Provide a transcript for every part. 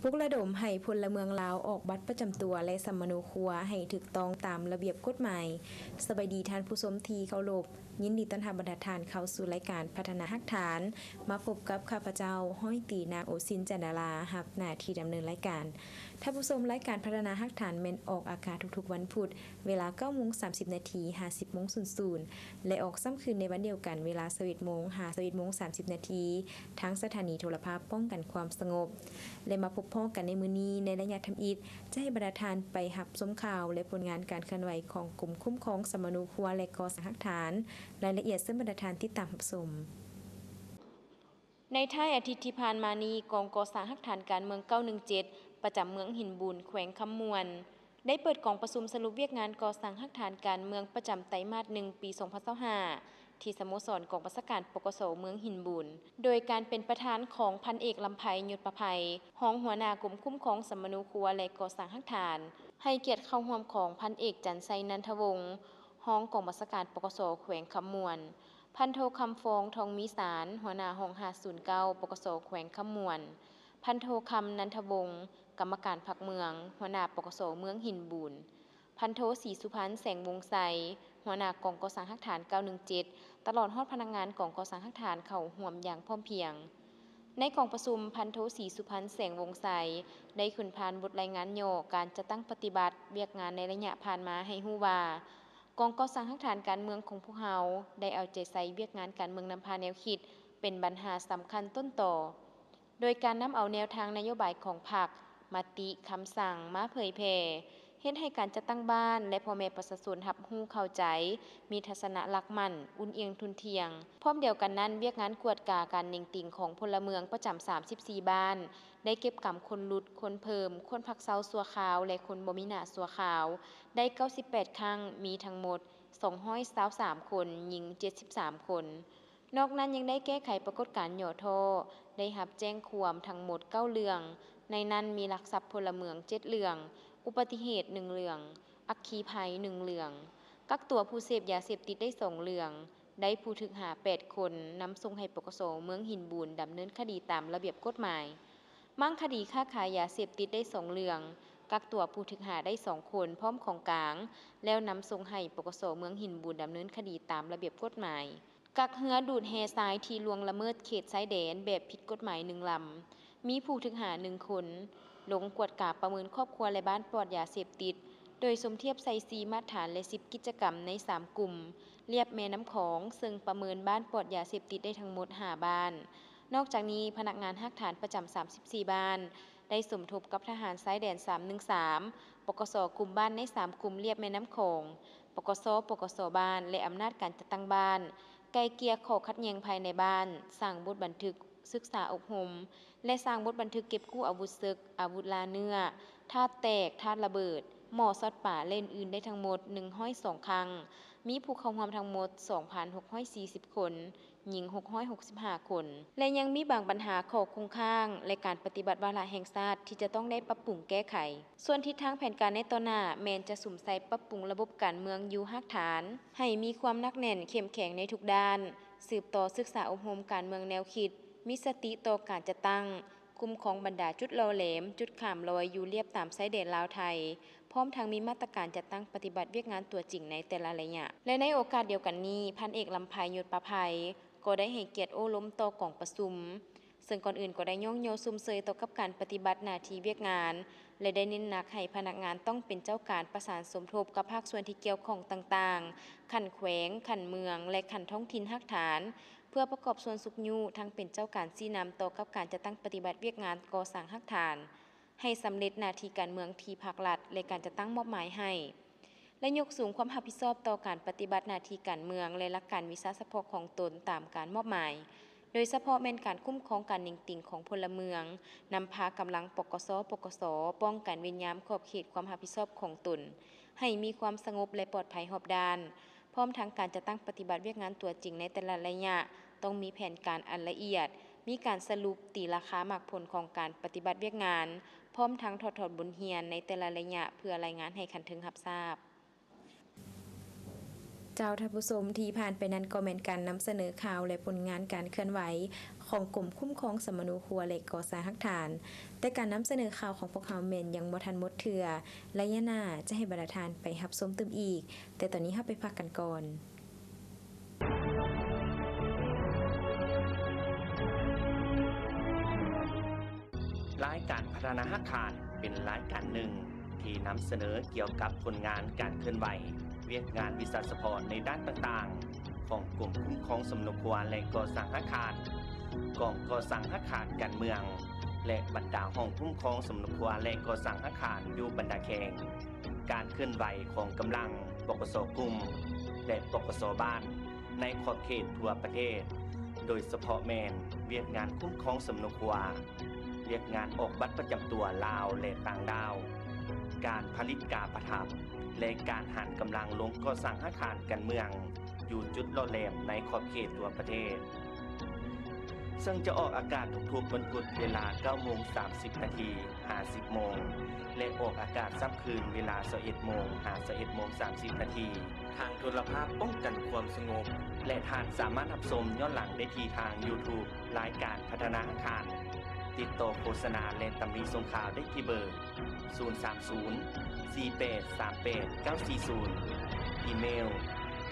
ลุกระดมให้พลเมืองลาวออกบัตรประจำตัวและสมโนครัวให้ถูกต้องตามระเบียบกฎหมายสบายดีท่านผู้ชมที่เคารพยินดีต้อนรับบรรดาท่านเข้าสู่รายการพัฒนาหักฐานมาพบกับข้าพเจ้าห้อยตีนางโอซินจันดารารับหน้าที่ดำเนินรายการท่านผู้ชมรายการพัฒนาหักฐานแม่นออกอากาศทุกๆวันพุธเวลา 9:30 น. 50:00 และออกซ้ำคืนในวันเดียวกันเวลา 11:30 น. ทางสถานีโทรภาพป้องกันความสงบและมาพบพ้อกันในมื้อนี้ในระยะทำอิฐจะให้บรรดาทานไปหับชมข่าวและผลงานการเคลื่อนไหวของกลุ่มคุ้มครองสมโนครัวและก่อสร้างหักฐานรายละเอียดซึ่งบรรดาทานติดตามรับชมในท้ายอาทิตย์ที่ผ่านมานี้กองก่อสร้างหักฐานการเมือง917ประจำเมืองหินบูนแขวงคำมวนได้เปิดกองประชุมสรุปเวียกงานก่อสร้างหักฐานการเมืองประจำไตรมาส1ปี2025ที่สโมสรกองบัญชาการปกสเมืองหินบูนโดยการเป็นประธานของพันเอกลำไพยศประภัยรองหัวหน้ากลุ่มคุ้มครองสมโนครัวและก่อสร้างหักฐานให้เกียรติเข้าร่วมของพันเอกจันทร์ไซนันทวงศ์รองกองบัญชาการปกสแขวงคำมวนพันโทคำฟองทองมีสารหัวหน้าห้อง509ปกสแขวงคำมวนพันโทคำนันทวงศ์กรรมการพรรคเมืองหัวหน้าปกสเมืองหินบูนพันโทศรีสุพรรณแสงวงไสหัวหน้ากองก่อสร้างหักฐาน917ตลอดฮอดพนักงานกองก่อสร้างหักฐานเข้าร่วมอย่างพร้อมเพรียงในกองประชุมพันโทศรีสุพรรณแสงวงไสได้ขึ้นพานบทรายงานย่อการจะตั้งปฏิบัติเวียกงานในระยะผ่านมาให้ฮู้ว่ากองก่อสร้างหักฐานการเมืองของพวกเฮาได้เอาใจใส่เวียกงานการเมืองนำพาแนวคิดเป็นปัญหาสำคัญต้นต่อโดยการนำเอาแนวทางนโยบายของพรรคมติคำสั่งมาเผยแพร่เฮ็ดให้การจัดตั้งบ้านและพ่อแม่ประชาชนรับรู้เข้าใจมีทัศนะหลักมั่นอุ่นเอียงทุนเทียงพร้อมเดียวกันนั้นเวียกงานกวดกาการนิ่งติ่งของพลเมืองประจำ34บ้านได้เก็บกำคนหลุดคนเพิ่มคนพักเซาสัวขาวและคนบ่มีหน้าสัวขาวได้98ครั้งมีทั้งหมด223คนหญิง73คนนอกนั้นยังได้แก้ไขปรากฏการณ์ย่อท่อได้รับแจ้งความทั้งหมด9เรื่องในนั้นมีลักทรัพย์พลเมือง7เรื่องอุบัติเหตุ1เรื่องอัคคีภัย1เรื่องกักตัวผู้เสพยาเสพติดได้2เรื่องได้ผู้ถูกหา8คนนำส่งให้ปกสเมืองหินบูนดำเนินคดีตามระเบียบกฎหมายมั่งคดีค้าขายยาเสพติดได้2เรื่องกักตัวผู้ถูกหาได้2คนพร้อมของกลางแล้วนำส่งให้ปกสเมืองหินบูนดำเนินคดีตามระเบียบกฎหมายกักเหือดูดแฮทรายที่ล่วงละเมิดเขตชายแดนแบบผิดกฎหมาย1ลำมีผู้ถูกหา1คนลงกวดกาประเมินครอบครัวและบ้านปลอดยาเสพติดโดยสมเทียบใส่4มาตรฐานและ10กิจกรรมใน3กลุ่มเรียบแม่น้ำของซึ่งประเมินบ้านปลอดยาเสพติดได้ทั้งหมด5บ้านนอกจากนี้พนักงานหักฐานประจำ34บ้านได้สมทบกับทหารชายแดน313ปกสกลุ่มบ้านใน3กลุ่มเรียบแม่น้ำของปกสบ้านและอำนาจการจัดตั้งบ้านไกลเกลี่ยข้อขัดแย้งภายในบ้านสร้างบทบันทึกศึกษาอบรมและสร้างบทบันทึกเก็บกู้อาวุธศึกอาวุธลาเนื้อธาตุแตกธาตุระเบิดหม้อซอดป่าเล่นอื่นได้ทั้งหมด102ครั้งมีผู้เข้าร่วมทั้งหมด 2,640 คนหญิง665คนและยังมีบางปัญหาข้อคงค้างและการปฏิบัติวาระแห่งชาติที่จะต้องได้ปรับปรุงแก้ไขส่วนทิศทางแผนการในต่อหน้าแม้นจะสุ่มใส่ปรับปรุงระบบการเมืองอยู่หักฐานให้มีความหนักแน่นเข้มแข็งในทุกด้านสืบต่อศึกษาอบรมการเมืองแนวคิดมีสติต่อการจะตั้งคุมของบรรดาจุดลอแหลมจุดข้ามลอยอยู่เรียบตามชายแดนลาวไทยพร้อมทั้งมีมาตรการจัดตั้งปฏิบัติเวียกงานตัวจริงในแต่ละระยะและในโอกาสเดียวกันนี้พันเอกลำไพยศประภัยก็ได้ให้เกียรติโอ้ล้มต่อกองประชุมซึ่งก่อนอื่นก็ได้ย่องโยซุ่มเซยต่อกับการปฏิบัติหน้าที่เวียกงานและได้เน้นหนักให้พนักงานต้องเป็นเจ้าการประสานสมทบกับภาคส่วนที่เกี่ยวข้องต่างๆขันแขวงขันเมืองและขันท้องถิ่นหักฐานเพื่อประกอบส่วนสุขยูทั้งเป็นเจ้าการชี้นำต่อกับการจะตั้งปฏิบัติเวียกงานก่อสร้างหักฐานให้สำเร็จหน้าที่การเมืองที่ภาครัฐและการจะตั้งมอบหมายให้และยกสูงความรับผิดชอบต่อการปฏิบัติหน้าที่การเมืองและหลักการวิชาเฉพาะของตนตามการมอบหมายโดยเฉพาะแม่นการคุ้มครองการนิ่งติ่งของพลเมืองนำพากำลังปกสป้องกันเว้นยามขอบเขตความรับผิดชอบของตนให้มีความสงบและปลอดภัยรอบด้านพร้อมทั้งการจะตั้งปฏิบัติเวียกงานตัวจริงในแต่ละระยะต้องมีแผนการอันละเอียดมีการสรุปตีราคามรรคผลของการปฏิบัติเวียกงานพร้อมทั้งถอดบทเรียนในแต่ละระยะเพื่อรายงานให้คันถึงรับทราบ เจ้าท่านผู้ชมที่ผ่านไปนั้นก็แม่นการนำเสนอข่าวและผลงานการเคลื่อนไหวของกลุ่มคุ้มครองสมณูครัวและก่อสร้างหลักฐาน แต่การนำเสนอข่าวของพวกเขาแม่นยังบ่ทันหมดเทื่อและยะหน้าจะให้บรรดาทานไปรับชมเติมอีกแต่ตอนนี้เฮาไปพักกันก่อนรายการพัฒนาอาคารเป็นรายการหนึ่งที่นำเสนอเกี่ยวกับผลงานการเคลื่อนไหวเวียกงานวิชาเฉพาะในด้านต่างๆของกลุ่มคุ้มครองสมณูครัวและก่อสร้างอาคารกองก่อสร้างอาคารการเมืองและบรรดาห้องคุ้มครองสมณูครัวและก่อสร้างอาคารอยู่บรรดาแข่งการเคลื่อนไหวของกำลังปกสกลุ่มและปกสบ้านในขอบเขตทั่วประเทศโดยเฉพาะแมนเวียกงานคุ้มครองสมณูครัวเรียกงานออกบัตรประจำตัวลาวและต่างดาวการผลิตกาประทับและการหันกำลังลงก่อสร้างอาคารการเมืองอยู่จุดล่อแหลมในขอบเขตทั่วประเทศซึ่งจะออกอากาศทุกๆวันพุธเวลา 9:30 นาที 50 โมงและออกอากาศซ้ำคืนเวลา 21 โมง 21:30 นาทีทางโทรภาพป้องกันความสงบและท่านสามารถรับชมย้อนหลังได้ที่ทาง YouTube รายการพัฒนาอาคารติดต่อโฆษณาและตำหนิส่งข่าวได้ที่เบอร์ 030-4838-940 อีเมล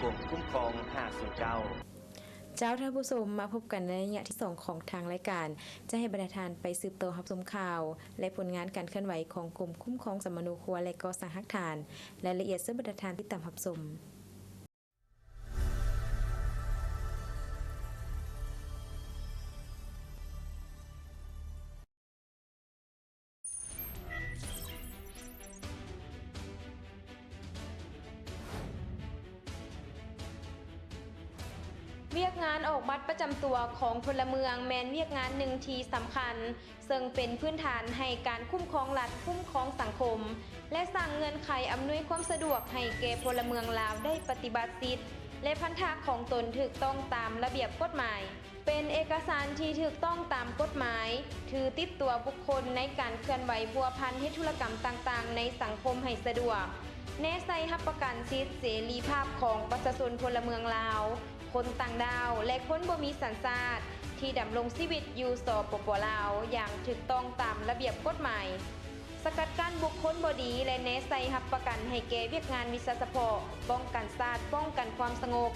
กลุ่มคุ้มครอง 509 เจ้าท่านผู้ชมมาพบกันในระยะที่ 2 ของทางรายการจะให้บรรดาทานไปสืบต่อรับชมข่าวและผลงานการเคลื่อนไหวของกลุ่มคุ้มครองสมณูครัวและก่อสร้างหลักฐานรายละเอียดซึ่งบรรดาทานที่ตามรับชมเวียกงานออกบัตรประจำตัวของพลเมืองแมนเวียกงานหนึ่งที่สำคัญซึ่งเป็นพื้นฐานให้การคุ้มครองรัฐคุ้มครองสังคมและสร้างเงื่อนไขอำนวยความสะดวกให้แก่พลเมืองลาวได้ปฏิบัติสิทธิและพันธะของตนถูกต้องตามระเบียบกฎหมายเป็นเอกสารที่ถูกต้องตามกฎหมายถือติดตัวบุคคลในการเคลื่อนไหวพัวพันธุรกรรมต่างๆในสังคมให้สะดวกแนใส่รับประกันสิทธิเสรีภาพของประชาชนพลเมืองลาวคนต่างดาวและคนบ่มีสัญชาติที่ดำรงชีวิตอยู่สปป.ลาวอย่างถูกต้องตามระเบียบกฎหมายสกัดกั้นบุคคลบ่ดีและแนะใส่รับประกันให้แก่เวียกงานวิชาเฉพาะป้องกันชาติป้องกันความสงบ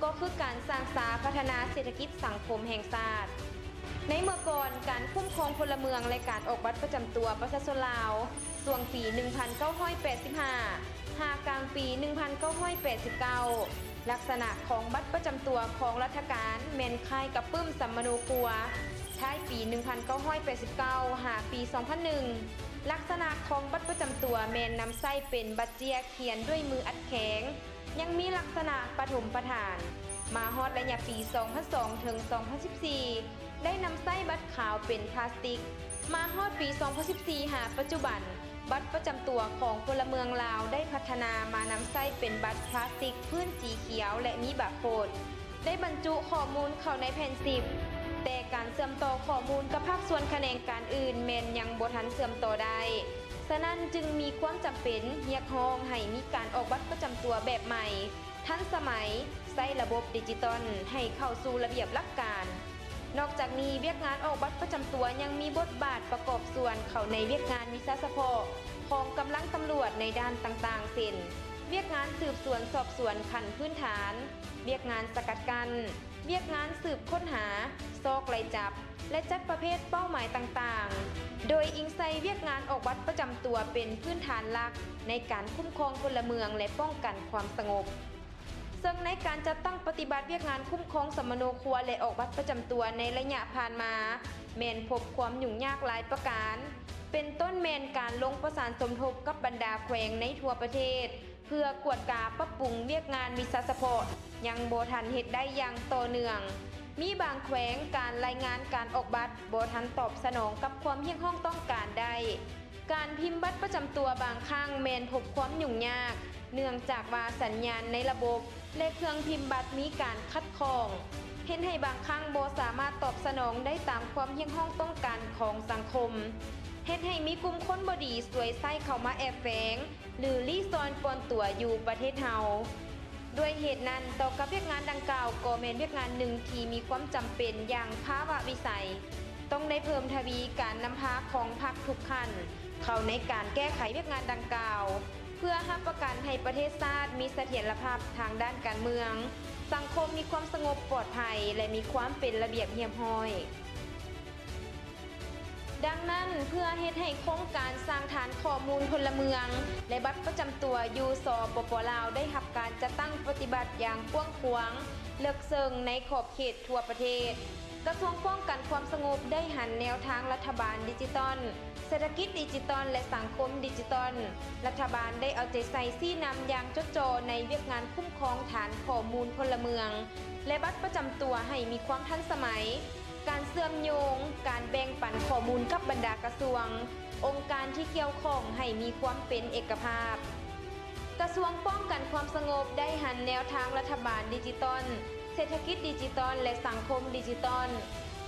ก็คือการสร้างสาพัฒนาเศรษฐกิจสังคมแห่งชาติในเมื่อก่อนการคุ้มครองพลเมืองและการออกบัตรประจำตัวประชาชนลาวช่วงปี 1985 กลางปี 1989 ลักษณะของบัตรประจำตัวของรัฐการแม่นคล้ายกับปึ้มสมณูครัวท้ายปี 1989 หาปี 2001 ลักษณะของบัตรประจำตัวแม่นนำไส้เป็นบัตรเจียเขียนด้วยมืออัดแข็งยังมีลักษณะปฐมประธานมาฮอดระยะปี 2002 ถึง 2014 ได้นำไส้บัตรขาวเป็นพลาสติกมาฮอดปี 2014 หาปัจจุบันบัตรประจำตัวของพลเมืองลาวได้พัฒนามานำไส้เป็นบัตรพลาสติกพื้นสีเขียวและมีบาร์โค้ดได้บรรจุข้อมูลเข้าในแผ่นซิปแต่การเชื่อมต่อข้อมูลกับภาคส่วนแขนงการอื่นแม่นยังบ่ทันเชื่อมต่อได้ฉะนั้นจึงมีความจำเป็นเรียกร้องให้มีการออกบัตรประจำตัวแบบใหม่ทันสมัยใช้ระบบดิจิตอลให้เข้าสู่ระเบียบหลักการนอกจากนี้เวียกงานออกบัตรประจำตัวยังมีบทบาทประกอบส่วนเข้าในเวียกงานวิชาเฉพาะของกำลังตำรวจในด้านต่างๆเช่นเวียกงานสืบสวนสอบสวนขั้นพื้นฐานเวียกงานสกัดกั้นเวียกงานสืบค้นหาซอกไล่จับและจัดประเภทเป้าหมายต่างๆโดยอิงใส่เวียกงานออกบัตรประจำตัวเป็นพื้นฐานหลักในการคุ้มครองพลเมืองและป้องกันความสงบซึ่งในการจัดตั้งปฏิบัติเวียกงานคุ้มครองสมณูครัวและออกบัตรประจำตัวในระยะผ่านมาแม่นพบความยุ่งยากหลายประการเป็นต้นแม่นการลงประสานสมทบกับบรรดาแขวงในทั่วประเทศเพื่อกวดกาปรับปรุงเวียกงานวิชาเฉพาะยังบ่ทันเฮ็ดได้อย่างต่อเนื่องมีบางแขวงการรายงานการออกบัตรบ่ทันตอบสนองกับความเฮี้ยงห้องต้องการได้การพิมพ์บัตรประจำตัวบางครั้งแม่นพบความยุ่งยากเนื่องจากว่าสัญญาณในระบบและเครื่องพิมพ์บัตรมีการขัดข้องเห็นให้บางครั้งบ่สามารถตอบสนองได้ตามความเฮี้ยงห้องต้องการของสังคมเฮ็ดให้มีกลุ่มคนบ่ดีสวยไส้เข้ามาแอบแฝงหรือลี่ซอนปนตัวอยู่ประเทศเฮา ด้วยเหตุนั้นต่อกับเวียกงานดังกล่าวก็แม่นเวียกงานหนึ่งที่มีความจำเป็นอย่างภาวะวิสัยต้องได้เพิ่มทวีการนำพาของพรรคทุกขั้นเข้าในการแก้ไขเวียกงานดังกล่าวเพื่อรับประกันให้ประเทศชาติมีเสถียรภาพทางด้านการเมืองสังคมมีความสงบปลอดภัยและมีความเป็นระเบียบเรียบร้อยดังนั้นเพื่อเฮ็ดให้โครงการสร้างฐานข้อมูลพลเมืองและบัตรประจำตัวอยู่สปป.ลาวได้รับการจัดตั้งปฏิบัติอย่างกว้างขวางเลิกเซิงในขอบเขตทั่วประเทศกระทรวงป้องกันความสงบได้หันแนวทางรัฐบาลดิจิตอลเศรษฐกิจดิจิตอลและสังคมดิจิตอลรัฐบาลได้เอาใจใส่ชี้นำอย่างจดจ่อในเวียกงานคุ้มครองฐานข้อมูลพลเมืองและบัตรประจำตัวให้มีความทันสมัยการเชื่อมโยงการแบ่งปันข้อมูลกับบรรดากระทรวงองค์การที่เกี่ยวข้องให้มีความเป็นเอกภาพกระทรวงป้องกันความสงบได้หันแนวทางรัฐบาลดิจิตอลเศรษฐกิจดิจิตอลและสังคมดิจิตอล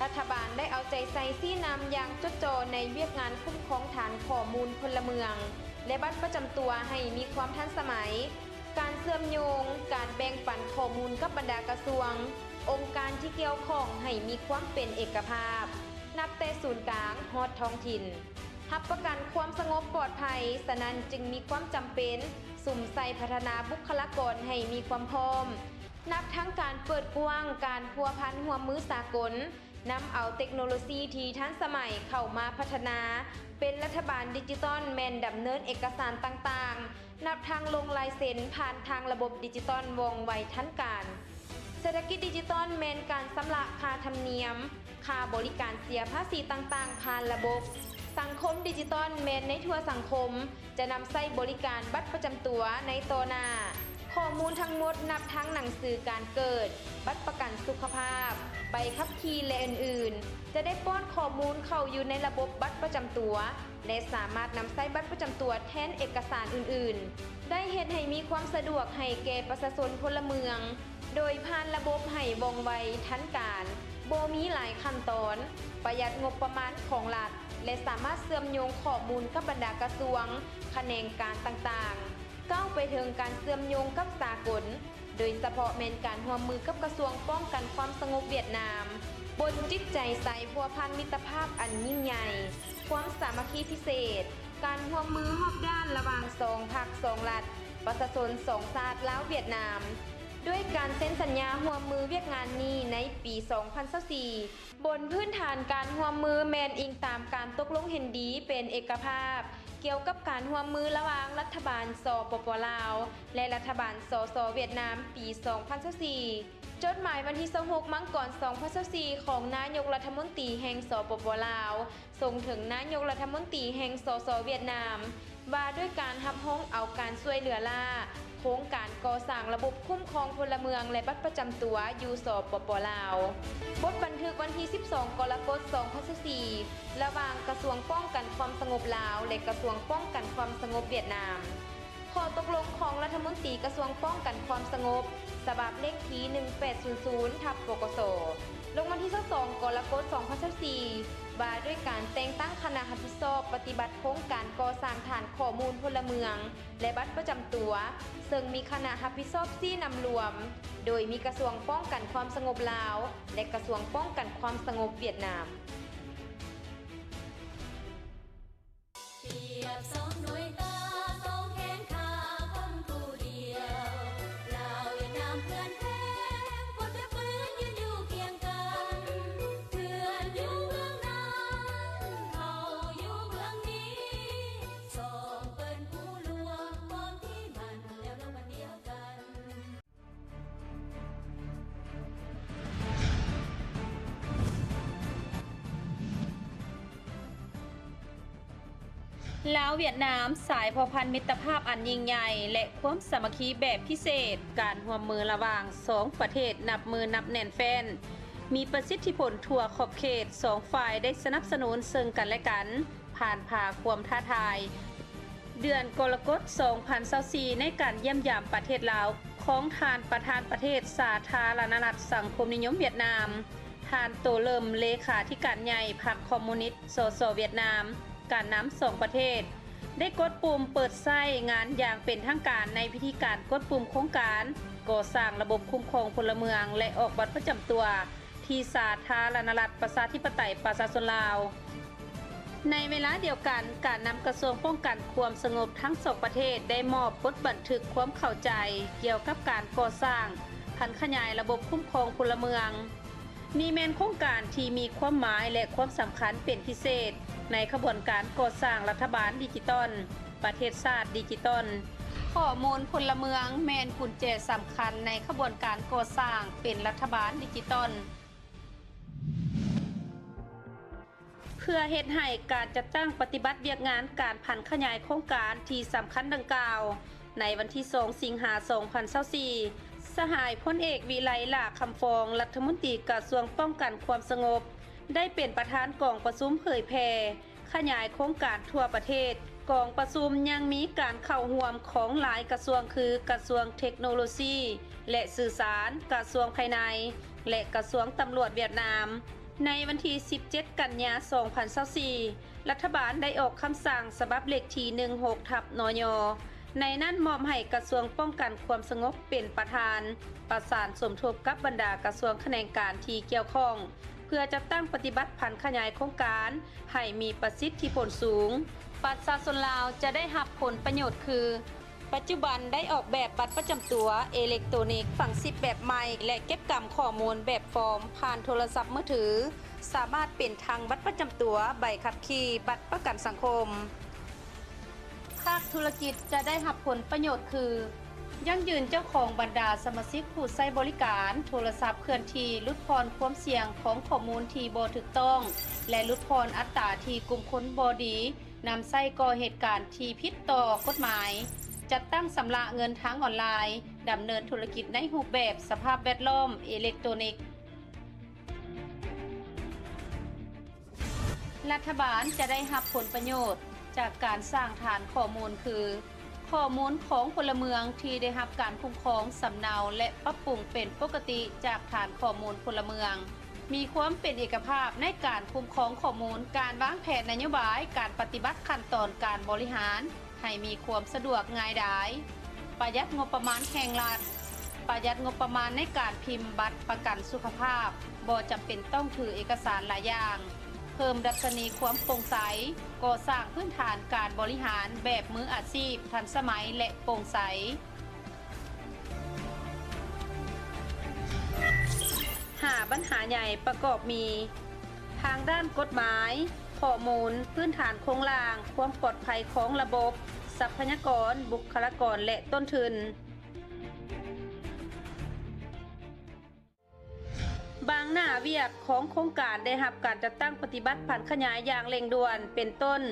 รัฐบาลได้เอาใจใส่ชี้นำอย่างจดจ่อในเวียกงานคุ้มครองฐานข้อมูลพลเมืองและบัตรประจำตัวให้มีความทันสมัยการเชื่อมโยงการแบ่งปันข้อมูลกับบรรดากระทรวงองค์การที่เกี่ยวข้องให้มีความเป็นเอกภาพนับแต่ศูนย์กลางฮอดท้องถิ่นรับประกันความสงบปลอดภัยฉะนั้นจึงมีความจำเป็นสุ่มใส่พัฒนาบุคลากรให้มีความพร้อมนับทั้งการเปิดกว้างการพัวพันร่วมมือสากลนำเอาเทคโนโลยีที่ทันสมัยเข้ามาพัฒนาเป็นรัฐบาลดิจิตอลแมนดำเนินเอกสารต่างๆนับทางลงลายเซ็นผ่านทางระบบดิจิตอลว่องไวทันการเศรษฐกิจดิจิตอลแมนการชำระค่าธรรมเนียมค่าบริการเสียภาษีต่างๆผ่านระบบสังคมดิจิตอลแมนในทั่วสังคมจะนำใช้บริการบัตรประจำตัวในต่อหน้าข้อมูลทั้งหมดนับทั้งหนังสือการเกิดบัตรประกันสุขภาพใบขับขี่และอื่นๆจะได้ป้อนข้อมูลเข้าอยู่ในระบบบัตรประจำตัวและสามารถนำใช้บัตรประจำตัวแทนเอกสารอื่นๆได้เฮ็ดให้มีความสะดวกให้แก่ประชาชนพลเมืองโดยผ่านระบบให้ว่องไวทันการบ่มีหลายขั้นตอนประหยัดงบประมาณของรัฐและสามารถเชื่อมโยงข้อมูลกับบรรดากระทรวงแขนงการต่างๆก้าวไปถึงการเชื่อมโยงกับสากลโดยเฉพาะแม่นการร่วมมือกับกระทรวงป้องกันความสงบเวียดนามบนจิตใจใสพัวพันมิตรภาพอันยิ่งใหญ่ความสามัคคีพิเศษการร่วมมือรอบด้านระหว่างสองพรรคสองรัฐประชาชนสองชาติลาวเวียดนามด้วยการเซ็นสัญญาร่วมมือเวียกงานนี้ในปี 2024 บนพื้นฐานการร่วมมือแมนอิงตามการตกลงเห็นดีเป็นเอกภาพเกี่ยวกับการร่วมมือระหว่างรัฐบาลสปป.ลาวและรัฐบาลสส.เวียดนามปี 2024 จดหมายวันที่ 26 มังกร 2024 ของนายกรัฐมนตรีแห่งสปป.ลาวส่งถึงนายกรัฐมนตรีแห่งสส.เวียดนามว่าด้วยการรับร้องเอาการช่วยเหลือล่าโครงการก่อสร้างระบบคุ้มครองพลเมืองและบัตรประจำตัวอยู่สปป.ลาวบทบันทึกวันที่ 12 กรกฎาคม 2024 ระหว่างกระทรวงป้องกันความสงบลาวและกระทรวงป้องกันความสงบเวียดนามข้อตกลงของรัฐมนตรีกระทรวงป้องกันความสงบฉบับเลขที่ 1800 ปกส.ลงวันที่ 22 กรกฎาคม 2024 ว่าด้วยการแต่งตั้งคณะรับผิดชอบปฏิบัติโครงการก่อสร้างฐานข้อมูลพลเมืองและบัตรประจำตัวซึ่งมีคณะรับผิดชอบ4นำรวมโดยมีกระทรวงป้องกันความสงบลาวและกระทรวงป้องกันความสงบเวียดนามเทียบสองหน่วยตาสองแขนขาคนผู้เดียวลาวเวียดนามเพื่อนแท้คนแบบปืนยืนอยู่เคียงกันเพื่อนอยู่เมืองนั้นเขาอยู่เมืองนี้สองเปิ้นผู้ลวงความที่มันแล้วเรามันเดียวกัน ลาวเวียดนามสายพอพันมิตรภาพอันยิ่งใหญ่และความสามัคคีแบบพิเศษการร่วมมือระหว่าง2ประเทศนับมือนับแน่นแฟนมีประสิทธิผลทั่วขอบเขต2ฝ่ายได้สนับสนุนซึ่งกันและกันผ่านพาความท้าทายเดือนกรกฎาคม 2024 ในการเยี่ยมยามประเทศลาวของท่านประธานประเทศสาธารณรัฐสังคมนิยมเวียดนามท่านโตเลิมเลขาธิการใหญ่พรรคคอมมิวนิสต์สสเวียดนามการนำ2ประเทศได้กดปุ่มเปิดใช้งานอย่างเป็นทางการในพิธีการกดปุ่มโครงการ ก่อสร้างระบบคุ้มครองพลเมืองและออกบัตรประจำตัวที่สาธารณรัฐประชาธิปไตยประชาชนลาวในเวลาเดียวกันการนำกระทรวงป้องกันความสงบทั้งสองประเทศได้มอบบทบันทึกความเข้าใจเกี่ยวกับการก่อสร้างพันขยายระบบคุ้มครองพลเมืองนี่แม่นโครงการที่มีความหมายและความสำคัญเป็นพิเศษในขบวนการก่อสร้างรัฐบาลดิจิตอลประเทศชาติดิจิตอลข้อมูลพลเมืองแม่นกุญแจสำคัญในขบวนการก่อสร้างเป็นรัฐบาลดิจิตอลเพื่อเฮ็ดให้การจัดตั้งปฏิบัติเวียกงานการพันขยายโครงการที่สำคัญดังกล่าวในวันที่2สิงหาคม2024สหายพลเอกวิไลหลาคำฟองรัฐมนตรีกระทรวงป้องกันความสงบได้เป็นประธานกองประชุมเผยแพร่ขยายโครงการทั่วประเทศกองประชุมยังมีการเข้าร่วมของหลายกระทรวงคือกระทรวงเทคโนโลยีและสื่อสารกระทรวงภายในและกระทรวงตำรวจเวียดนามในวันที่17กันยายน2024รัฐบาลได้ออกคำสั่งฉบับเลขที่16/นย.ในนั้นมอบให้กระทรวงป้องกันความสงบเป็นประธานประสานสมทบกับบรรดากระทรวงแขนงการที่เกี่ยวข้องเพื่อจัดตั้งปฏิบัติพันขยายโครงการให้มีประสิทธิผลสูงประชาชนลาวจะได้รับผลประโยชน์คือปัจจุบันได้ออกแบบบัตรประจำตัวอิเล็กทรอนิกส์ฝังชิปแบบใหม่และเก็บกำข้อมูลแบบฟอร์มผ่านโทรศัพท์มือถือสามารถเป็นทางบัตรประจำตัวใบขับขี่บัตรประกันสังคมภาคธุรกิจจะได้รับผลประโยชน์คือยั่งยืนเจ้าของบรรดาสมาชิกผู้ใช้บริการโทรศัพท์เคลื่อนที่ลดพรความเสี่ยงของข้อมูลที่บ่ถูกต้องและลดพรอัตราที่กลุ่มคนบ่ดีนำใช้ก่อเหตุการณ์ที่ผิดต่อกฎหมายจัดตั้งสำระเงินทางออนไลน์ดำเนินธุรกิจในรูปแบบสภาพแวดล้อมอิเล็กทรอนิกส์รัฐบาลจะได้รับผลประโยชน์จากการสร้างฐานข้อมูลคือข้อมูลของพลเมืองที่ได้รับการคุ้มครองสำเนาและปรับปรุงเป็นปกติจากฐานข้อมูลพลเมืองมีความเป็นเอกภาพในการคุ้มครองข้อมูลการวางแผนนโยบายการปฏิบัติขั้นตอนการบริหารให้มีความสะดวกง่ายดายประหยัดงบประมาณแห่งรัฐประหยัดงบประมาณในการพิมพ์บัตรประกันสุขภาพบ่จำเป็นต้องถือเอกสารหลายอย่างเพิ่มดัชนีความโปร่งใสก่อสร้างพื้นฐานการบริหารแบบมืออาชีพทันสมัยและโปร่งใส5ปัญหาใหญ่ประกอบมีทางด้านกฎหมายข้อมูลพื้นฐานโครงสร้างความปลอดภัยของระบบทรัพยากรบุคลากรและต้นทุนบางหน้าเวียกของโครงการได้รับการจัดตั้งปฏิบัติผันขยายอย่างเร่งด่วนเป็นต้น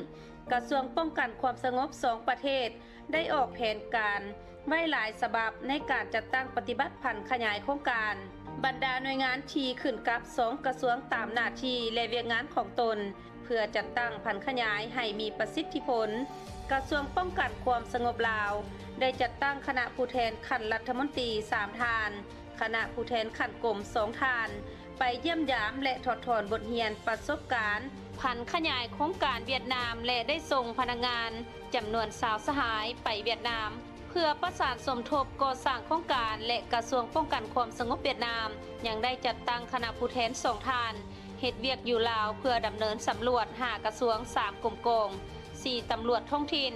กระทรวงป้องกันความสงบ2ประเทศได้ออกแผนการไว้หลายฉบับในการจัดตั้งปฏิบัติผันขยายโครงการบรรดาหน่วยงานที่ขึ้นกับ2กระทรวงตามหน้าที่และเวียกงานของตนเพื่อจัดตั้งผันขยายให้มีประสิทธิผลกระทรวงป้องกันความสงบลาวได้จัดตั้งคณะผู้แทนขั้นรัฐมนตรี3ท่านคณะผู้แทนขั้นกรม2ท่านไปเยี่ยมยามและถอดถอนบทเรียนประสบการณ์ผันขยายโครงการเวียดนามและได้ส่งพนักงานจำนวน20สหายไปเวียดนามเพื่อประสานสมทบก่อสร้างโครงการและกระทรวงป้องกันความสงบเวียดนามยังได้จัดตั้งคณะผู้แทน2ท่านเฮ็ดเวียกอยู่ลาวเพื่อดำเนินสำรวจ5กระทรวง3กรมกอง4ตำรวจท้องถิ่น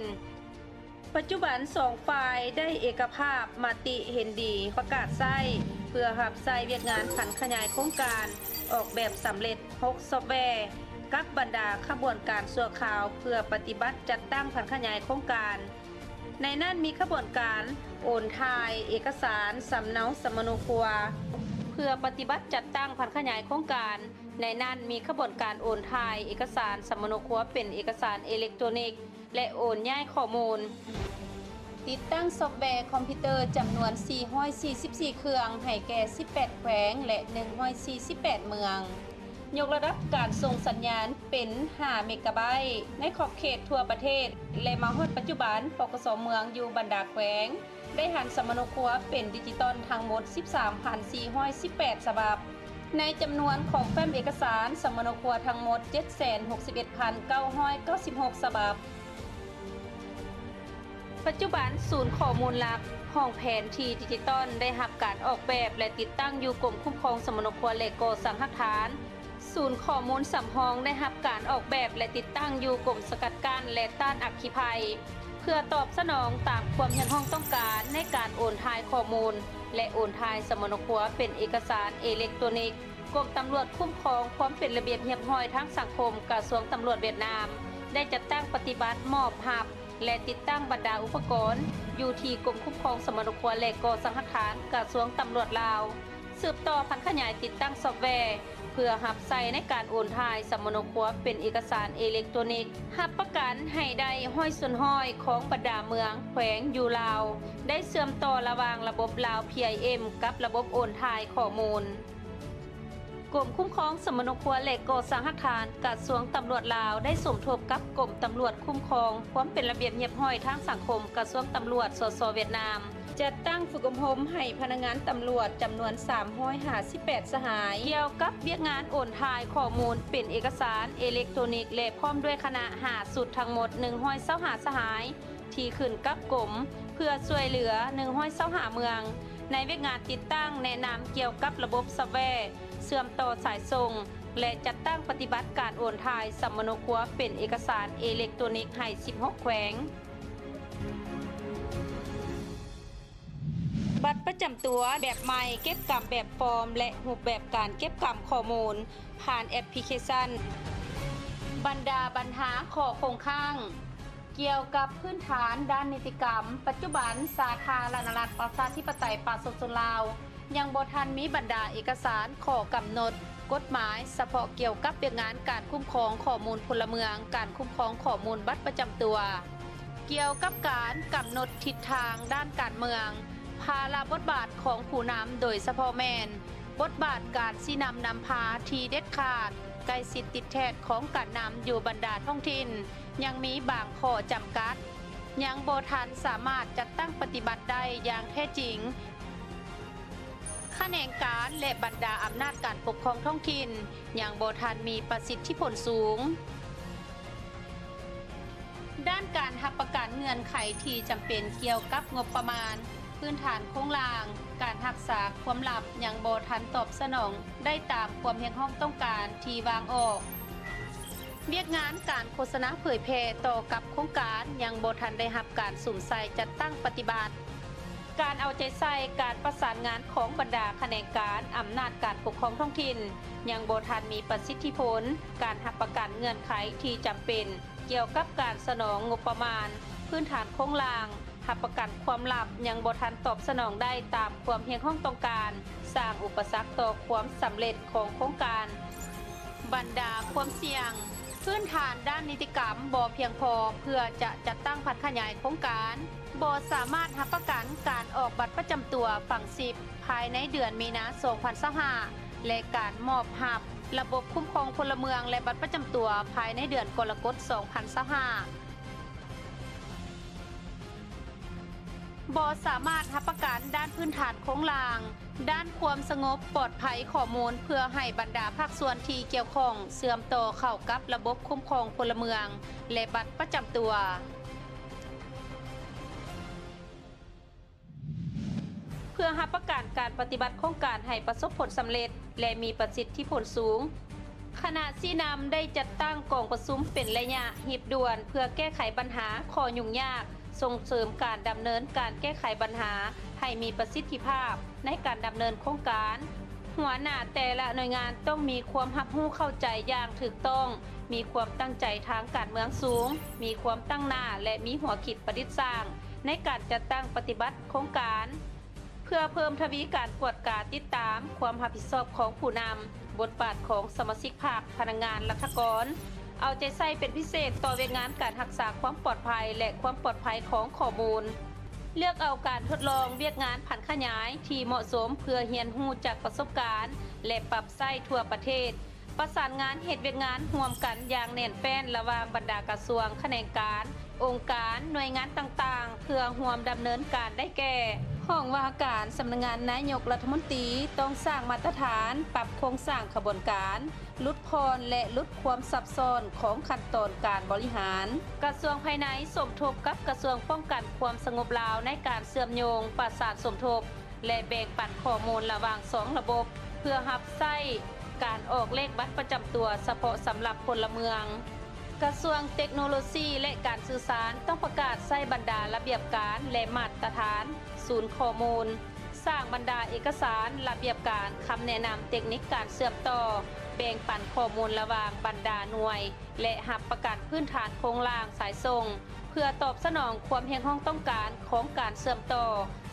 ปัจจุบัน2ฝ่ายได้เอกภาพมติเห็นดีประกาศใช้เพื่อรับใช้เวียกงานผันขยายโครงการออกแบบสำเร็จ6ซอฟต์แวร์กับบรรดาขบวนการชั่วคราวเพื่อปฏิบัติจัดตั้งผันขยายโครงการในนั้นมีขบวนการโอนถ่ายเอกสารสำเนาสมโนครัวเพื่อปฏิบัติจัดตั้งผันขยายโครงการในนั้นมีขบวนการโอนถ่ายเอกสารสมโนครัวเป็นเอกสารอิเล็กทรอนิกส์และโอนย้ายข้อมูลติดตั้งซอฟต์แวร์คอมพิวเตอร์จำนวน444เครื่องให้แก่18แขวงและ148เมืองยกระดับการส่งสัญญาณเป็น5เมกะไบต์ในขอบเขตทั่วประเทศและมาฮอดปัจจุบันปกส.เมืองอยู่บรรดาแขวงได้หันสมโนครัวเป็นดิจิตอลทั้งหมด 13,418 ฉบับในจำนวนของแฟ้มเอกสารสมโนครัวทั้งหมด 761,996 ฉบับปัจจุบันศูนย์ข้อมูลหลัก ห้องแผนที่ดิจิตอลได้รับการออกแบบและติดตั้งอยู่กรมคุ้มครองสมนครัวและก่อสร้างหลักฐานศูนย์ข้อมูลสำรองได้รับการออกแบบและติดตั้งอยู่กรมสกัดกั้นและต้านอัคคีภัยเพื่อตอบสนองตามความเห็นห้องต้องการในการโอนถ่ายข้อมูลและโอนถ่ายสมนครัวเป็นเอกสารอิเล็กทรอนิกส์กรมตำรวจคุ้มครองความเป็นระเบียบเรียบร้อยทั้งสังคมกระทรวงตำรวจเวียดนามได้จัดตั้งปฏิบัติมอบหับและติดตั้งบรรดาอุปกรณ์อยู่ที่กรมคุ้มครองสมนครัวและก่อสร้างหลักฐานกระทรวงตำรวจลาวสืบต่อพันขยายติดตั้งซอฟต์แวร์เพื่อหับใส่ในการโอนถ่ายสมนครัวเป็นเอกสารอิเล็กทรอนิกส์หับประกันให้ได้ห้อยส่วนห้อยของบรรดาเมืองแขวงอยู่ลาวได้เชื่อมต่อระหว่างระบบลาว PIM กับระบบโอนถ่ายข้อมูลกรมคุ้มครองสมนครัวและก่อสร้างหลักฐานกระทรวงตำรวจลาวได้สมทบกับกรมตำรวจคุ้มครองความเป็นระเบียบเรียบร้อยทางสังคมกระทรวงตำรวจสสเวียดนามจัดตั้งฝึกอบรมให้พนักงานตำรวจจำนวน358สหายเกี่ยวกับเวียกงานโอนถ่ายข้อมูลเป็นเอกสารอิเล็กทรอนิกส์และพร้อมด้วยคณะ5สุดทั้งหมด125สหายที่ขึ้นกับกรมเพื่อช่วยเหลือ125เมืองในเวียกงานติดตั้งแนะนำเกี่ยวกับระบบซอฟต์แวร์เชื่อมต่อสายส่งและจัดตั้งปฏิบัติการโอนถ่ายสมนครัวเป็นเอกสารอิเล็กทรอนิกส์ให้16แขวงบัตรประจำตัวแบบใหม่เก็บกรรมแบบฟอร์มและรูปแบบการเก็บกรรมข้อมูลผ่านแอปพลิเคชันบรรดาปัญหาข้อคงข้างเกี่ยวกับพื้นฐานด้านนิติกรรมปัจจุบันสาธารณรัฐประชาธิปไตยประชาชนลาวยังบ่ทันมีบรรดาเอกสารข้อกำหนดกฎหมายเฉพาะเกี่ยวกับเรื่องงานการคุ้มครองข้อมูลพลเมืองการคุ้มครองข้อมูลบัตรประจำตัวเกี่ยวกับการกำหนดทิศทางด้านการเมืองภาระบทบาทของผู้นำโดยเฉพาะแมนบทบาทการชี้นำพาที่เด็ดขาดใกล้ชิดติดแทดของการนำอยู่บรรดาท้องถิ่นยังมีบางข้อจำกัดยังบ่ทันสามารถจัดตั้งปฏิบัติได้อย่างแท้จริงแขนงการและบรรดาอำนาจการปกครองท้องถิ่นยังบ่ทันมีประสิทธิผลสูงด้านการรับประกันเงื่อนไขที่จำเป็นเกี่ยวกับงบประมาณพื้นฐานโครงล่างการรักษาความลับยังบ่ทันตอบสนองได้ตามความเรียกร้องต้องการที่วางออกเรียกงานการโฆษณาเผยแพร่ต่อกับโครงการยังบ่ทันได้รับการสุ่มใส่จัดตั้งปฏิบัติการเอาใจใส่การประสานงานของบรรดาแขนงการอำนาจการปกครองท้องถิ่นยังบ่ทันมีประสิทธิผลการรับประกันเงื่อนไขที่จำเป็นเกี่ยวกับการสนองงบประมาณพื้นฐานโครงล่างรับประกันความลับยังบ่ทันตอบสนองได้ตามความเรียกร้องต้องการสร้างอุปสรรคต่อความสำเร็จของโครงการบรรดาความเสี่ยงพื้นฐานด้านนิติกรรมบ่เพียงพอเพื่อจะจัดตั้งพัฒนาขยายโครงการบ่สามารถรับประกันการออกบัตรประจำตัวฝั่ง10ภายในเดือนมีนาคม2025และการมอบหับระบบคุ้มครองพลเมืองและบัตรประจำตัวภายในเดือนกรกฎาคม2025บ่สามารถรับประกันด้านพื้นฐานโครงล่างด้านความสงบปลอดภัยข้อมูลเพื่อให้บรรดาภาคส่วนที่เกี่ยวข้องเชื่อมต่อเข้ากับระบบคุ้มครองพลเมืองและบัตรประจำตัวเพื่อรับประกันการปฏิบัติโครงการให้ประสบผลสำเร็จและมีประสิทธิผลสูงคณะชี้นำได้จัดตั้งกองประชุมเป็นระยะหีบด่วนเพื่อแก้ไขปัญหาข้อยุ่งยากส่งเสริมการดำเนินการแก้ไขปัญหาให้มีประสิทธิภาพในการดำเนินโครงการหัวหน้าแต่ละหน่วยงานต้องมีความรับรู้เข้าใจอย่างถูกต้องมีความตั้งใจทางการเมืองสูงมีความตั้งหน้าและมีหัวคิดประดิษฐ์สร้างในการจัดตั้งปฏิบัติโครงการเพื่อเพิ่มทวีการกวดกาติดตามความรับผิดชอบของผู้นำบทบาทของสมาชิกภาคพนักงานรัฐกรเอาใจใส่เป็นพิเศษต่อเวียกงานการรักษาความปลอดภัยและความปลอดภัยของข้อมูลเลือกเอาการทดลองเวียกงานผันขยายที่เหมาะสมเพื่อเรียนรู้จากประสบการณ์และปรับใช้ทั่วประเทศประสานงานเฮ็ดเวียกงานร่วมกันอย่างแน่นแฟ้นระหว่างบรรดากระทรวงแขนงการองค์การหน่วยงานต่างๆเพื่อร่วมดำเนินการได้แก่ห้องว่าการสำนักงานนายกรัฐมนตรีต้องสร้างมาตรฐานปรับโครงสร้างขบวนการ ลดพรและลดความซับซ้อนของขั้นตอนการบริหารกระทรวงภายในสมทบกับกระทรวงป้องกันความสงบลาวในการเชื่อมโยงประสานสมทบและแบ่งปันข้อมูลระหว่าง2ระบบเพื่อรับใช้การออกเลขบัตรประจำตัวเฉพาะสำหรับพลเมืองกระทรวงเทคโนโลยีและการสื่อสารต้องประกาศใช้บรรดาระเบียบการและมาตรฐานศูนย์ข้อมูลสร้างบรรดาเอกสารระเบียบการคำแนะนำเทคนิคการเชื่อมต่อแบ่งปันข้อมูลระหว่างบรรดาหน่วยและหับประกันพื้นฐานโครงล่างสายส่งเพื่อตอบสนองความเห็นห้องต้องการของการเชื่อมต่อ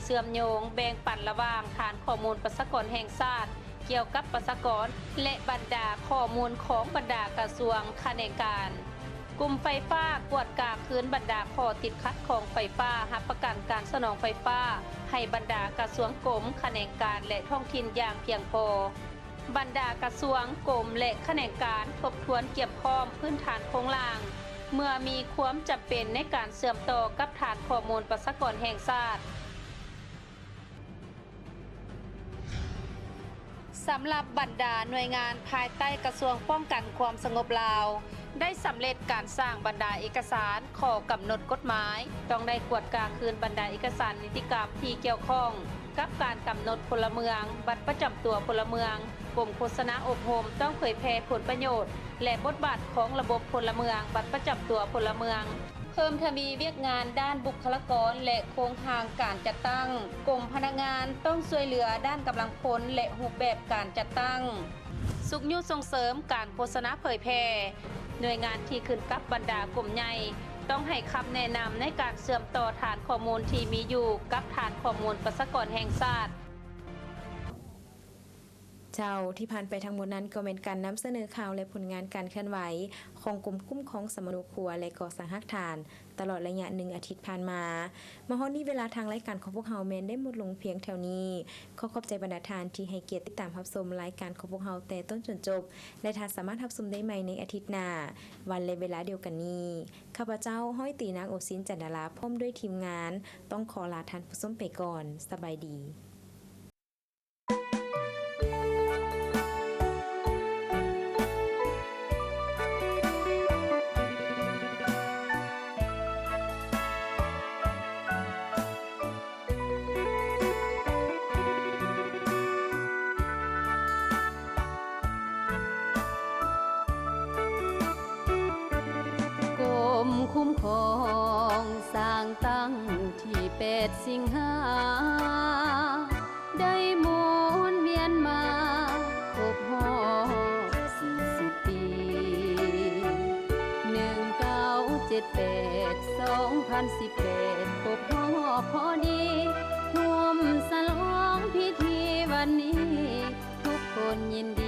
เชื่อมโยงแบ่งปันระหว่างฐานข้อมูลประชากรแห่งชาติเกี่ยวกับประชากรและบรรดาข้อมูลของบรรดากระทรวงแขนงการกลุ่มไฟฟ้ากวดกาคืนบรรดาข้อติดขัดของไฟฟ้าหับประกันการสนองไฟฟ้าให้บรรดากระทรวงกรมแขนงการและท้องถิ่นอย่างเพียงพอบรรดากระทรวงกรมและแขนงการทบทวนเก็บพร้อมพื้นฐานโครงล่างเมื่อมีความจำเป็นในการเชื่อมต่อกับฐานข้อมูลประชากรแห่งชาติสำหรับบรรดาหน่วยงานภายใต้กระทรวงป้องกันความสงบลาวได้สำเร็จการสร้างบรรดาเอกสารข้อกำหนดกฎหมายต้องได้กวดกาคืนบรรดาเอกสารนิติกรรมที่เกี่ยวข้องกับการกำหนดพลเมืองบัตรประจำตัวพลเมืองกรมโฆษณาอบรมต้องเผยแพร่ผลประโยชน์และบทบาทของระบบพลเมืองบัตรประจำตัวพลเมืองเพิ่มทวีเวียกงานด้านบุคลากรและโครงข่ายการจัดตั้งกรมพนักงานต้องช่วยเหลือด้านกำลังพลและรูปแบบการจัดตั้งสุขยุส่งเสริมการโฆษณาเผยแพร่หน่วยงานที่ขึ้นกับบรรดากลุ่มใหญ่ต้องให้คำแนะนำในการเชื่อมต่อฐานข้อมูลที่มีอยู่กับฐานข้อมูลประชากรแห่งชาติเจ้าที่ผ่านไปทั้งหมดนั้นก็เป็นการนำเสนอข่าวและผลงานการเคลื่อนไหวของกลุ่มคุ้มครองสมนุครัวและก่อสร้างฮักฐานตลอดระยะ1 อาทิตย์ผ่านมาฮอดนี้เวลาทางรายการของพวกเฮาแม่นได้หมดลงเพียงแถวนี้ขอขอบใจบรรดาทานที่ให้เกียรติติดตามรับชมรายการของพวกเฮาแต่ต้นจนจบและท่านสามารถรับชมได้ใหม่ในอาทิตย์หน้าวันและเวลาเดียวกันนี้ข้าพเจ้าห้อยตีนางโอซินจันดาราพร้อมด้วยทีมงานต้องขอลาท่านผู้ชมไปก่อนสบายดีคุ้มครองสร้างตั้งที่8 สิงหาได้หมุนเวียนมาครบรอบ40 ปี1978 2018ครบรอบพอดีร่วมฉลองพิธีวันนี้ทุกคนยินดี